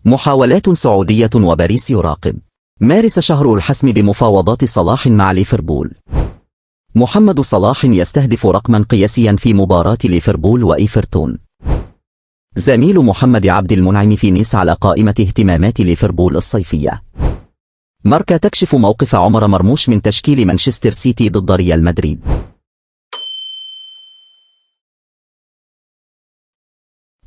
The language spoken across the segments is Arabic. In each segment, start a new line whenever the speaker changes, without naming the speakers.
محاولات سعودية وباريس يراقب. مارس شهر الحسم بمفاوضات صلاح مع ليفربول. محمد صلاح يستهدف رقما قياسيا في مباراة ليفربول وإيفرتون. زميل محمد عبد المنعم في نيس على قائمة اهتمامات ليفربول الصيفية. ماركا تكشف موقف عمر مرموش من تشكيل مانشستر سيتي ضد ريال مدريد.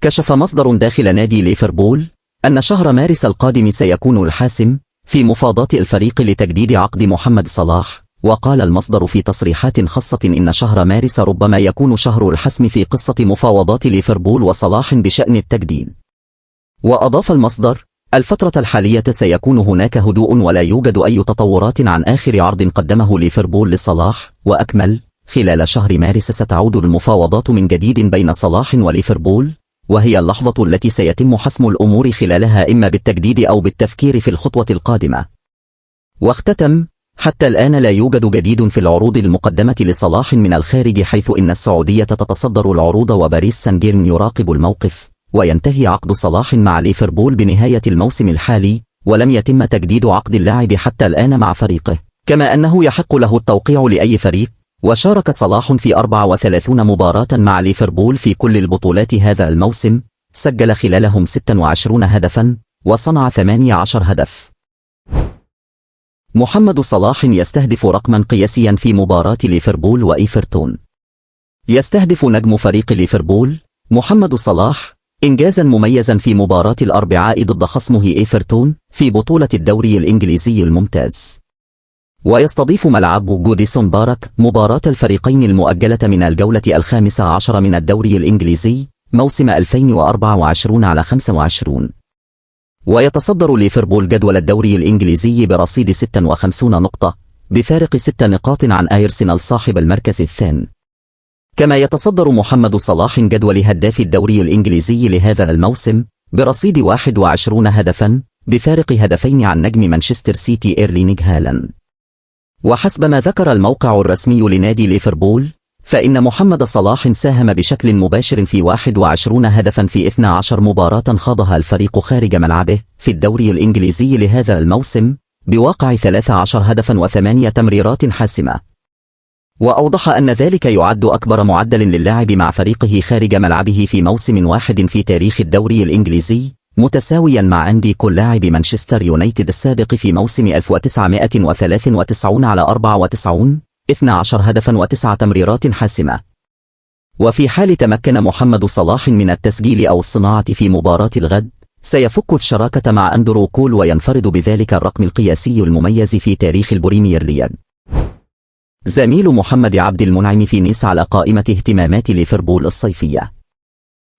كشف مصدر داخل نادي ليفربول أن شهر مارس القادم سيكون الحاسم في مفاوضات الفريق لتجديد عقد محمد صلاح. وقال المصدر في تصريحات خاصة إن شهر مارس ربما يكون شهر الحسم في قصة مفاوضات ليفربول وصلاح بشأن التجديد. وأضاف المصدر: الفترة الحالية سيكون هناك هدوء ولا يوجد أي تطورات عن آخر عرض قدمه ليفربول لصلاح. وأكمل: خلال شهر مارس ستعود المفاوضات من جديد بين صلاح وليفربول، وهي اللحظة التي سيتم حسم الأمور خلالها إما بالتجديد أو بالتفكير في الخطوة القادمة. واختتم: حتى الآن لا يوجد جديد في العروض المقدمة لصلاح من الخارج، حيث إن السعودية تتصدر العروض وباريس سان جيرمان يراقب الموقف. وينتهي عقد صلاح مع ليفربول بنهاية الموسم الحالي، ولم يتم تجديد عقد اللاعب حتى الآن مع فريقه، كما أنه يحق له التوقيع لأي فريق. وشارك صلاح في 34 مباراة مع ليفربول في كل البطولات هذا الموسم، سجل خلالهم 26 هدفا وصنع 18 هدف. محمد صلاح يستهدف رقما قياسيا في مباراة ليفربول وإيفرتون. يستهدف نجم فريق ليفربول محمد صلاح إنجازا مميزا في مباراة الأربعاء ضد خصمه إيفرتون في بطولة الدوري الإنجليزي الممتاز. ويستضيف ملعب جوديسون بارك مباراة الفريقين المؤجلة من الجولة 15 من الدوري الإنجليزي موسم 2024/25. ويتصدر ليفربول جدول الدوري الإنجليزي برصيد 56 نقطة بفارق 6 نقاط عن أرسنال صاحب المركز الثاني. كما يتصدر محمد صلاح جدول هداف الدوري الإنجليزي لهذا الموسم برصيد 21 هدفا بفارق هدفين عن نجم مانشستر سيتي إيرلينغ هالاند. وحسب ما ذكر الموقع الرسمي لنادي ليفربول، فإن محمد صلاح ساهم بشكل مباشر في 21 هدفا في 12 مباراة خاضها الفريق خارج ملعبه في الدوري الإنجليزي لهذا الموسم، بواقع 13 هدفا و8 تمريرات حاسمة. وأوضح أن ذلك يعد أكبر معدل للاعب مع فريقه خارج ملعبه في موسم واحد في تاريخ الدوري الإنجليزي، متساويا مع أندي كول لاعب مانشستر يونايتد السابق في موسم 1993/94 12 هدفا و9 تمريرات حاسمة. وفي حال تمكن محمد صلاح من التسجيل أو الصناعة في مباراة الغد، سيفك الشراكة مع أندرو كول وينفرد بذلك الرقم القياسي المميز في تاريخ البريمير ليج. زميل محمد عبد المنعم في نيس على قائمة اهتمامات ليفربول الصيفية.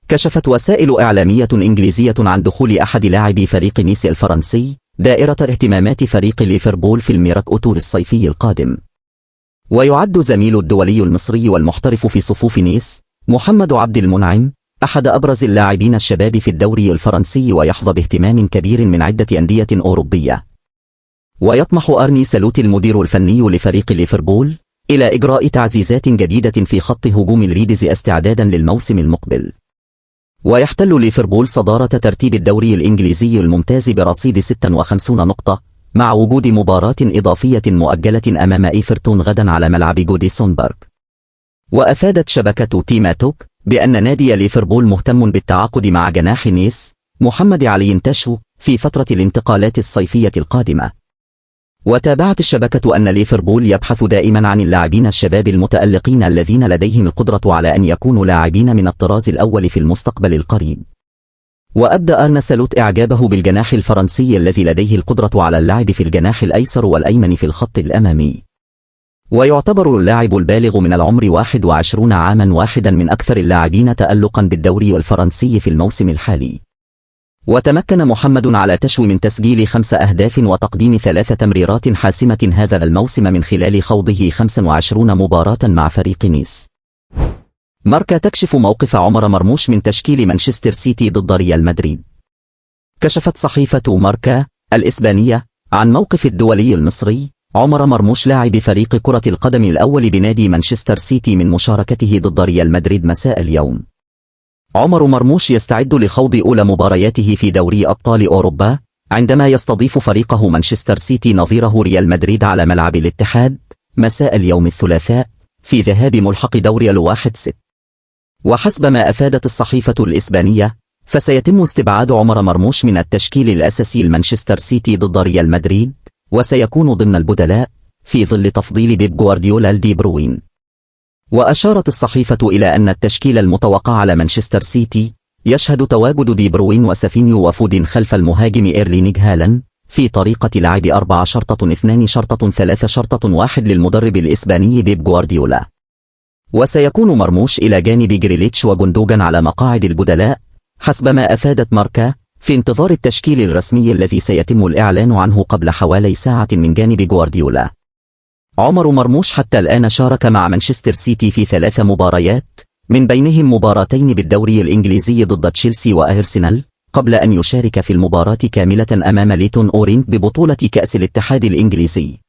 كشفت وسائل إعلامية إنجليزية عن دخول أحد لاعبي فريق نيس الفرنسي دائرة اهتمامات فريق ليفربول في الميركاتو الصيفي القادم. ويعد زميل الدولي المصري والمحترف في صفوف نيس محمد عبد المنعم أحد أبرز اللاعبين الشباب في الدوري الفرنسي، ويحظى باهتمام كبير من عدة أندية أوروبية. ويطمح أرني سلوت المدير الفني لفريق ليفربول إلى إجراء تعزيزات جديدة في خط هجوم الريدز استعدادا للموسم المقبل. ويحتل ليفربول صدارة ترتيب الدوري الإنجليزي الممتاز برصيد 56 نقطة، مع وجود مباراة إضافية مؤجلة أمام إيفرتون غدا على ملعب جوديسون بارك. وأفادت شبكة تيماتوك بأن نادي ليفربول مهتم بالتعاقد مع جناح نيس محمد علي تاشو في فترة الانتقالات الصيفية القادمة. وتابعت الشبكة أن ليفربول يبحث دائما عن اللاعبين الشباب المتألقين الذين لديهم القدرة على أن يكونوا لاعبين من الطراز الأول في المستقبل القريب. وأبدى أرن سلوت إعجابه بالجناح الفرنسي الذي لديه القدرة على اللعب في الجناح الأيسر والأيمن في الخط الأمامي. ويعتبر اللاعب البالغ من العمر 21 عاما واحدا من أكثر اللاعبين تألقا بالدوري الفرنسي في الموسم الحالي. وتمكن محمد على تشو من تسجيل 5 أهداف وتقديم 3 تمريرات حاسمة هذا الموسم من خلال خوضه 25 مباراة مع فريق نيس. ماركا تكشف موقف عمر مرموش من تشكيل مانشستر سيتي ضد ريال مدريد. كشفت صحيفة ماركا الإسبانية عن موقف الدولي المصري عمر مرموش لاعب فريق كرة القدم الأول بنادي مانشستر سيتي من مشاركته ضد ريال مدريد مساء اليوم. عمر مرموش يستعد لخوض أولى مبارياته في دوري أبطال أوروبا عندما يستضيف فريقه مانشستر سيتي نظيره ريال مدريد على ملعب الاتحاد مساء اليوم الثلاثاء في ذهاب ملحق دوري ال1/6. وحسب ما أفادت الصحيفة الإسبانية فسيتم استبعاد عمر مرموش من التشكيل الأساسي لمانشستر سيتي ضد ريال مدريد، وسيكون ضمن البدلاء في ظل تفضيل بيب جوارديولا لدي بروين. وأشارت الصحيفة إلى أن التشكيل المتوقع على مانشستر سيتي يشهد تواجد دي بروين وسافينيو وفودين خلف المهاجم إيرلينغ هالاند في طريقة لعب 4-2-3-1 للمدرب الإسباني بيب جوارديولا. وسيكون مرموش إلى جانب جريليتش وجندوجان على مقاعد البدلاء حسب ما أفادت ماركا، في انتظار التشكيل الرسمي الذي سيتم الإعلان عنه قبل حوالي ساعة من جانب جوارديولا. عمر مرموش حتى الآن شارك مع مانشستر سيتي في 3 مباريات، من بينهم مباراتين بالدوري الإنجليزي ضد تشيلسي وأرسنال، قبل أن يشارك في المباراة كاملة أمام ليتون أورينت ببطولة كأس الاتحاد الإنجليزي.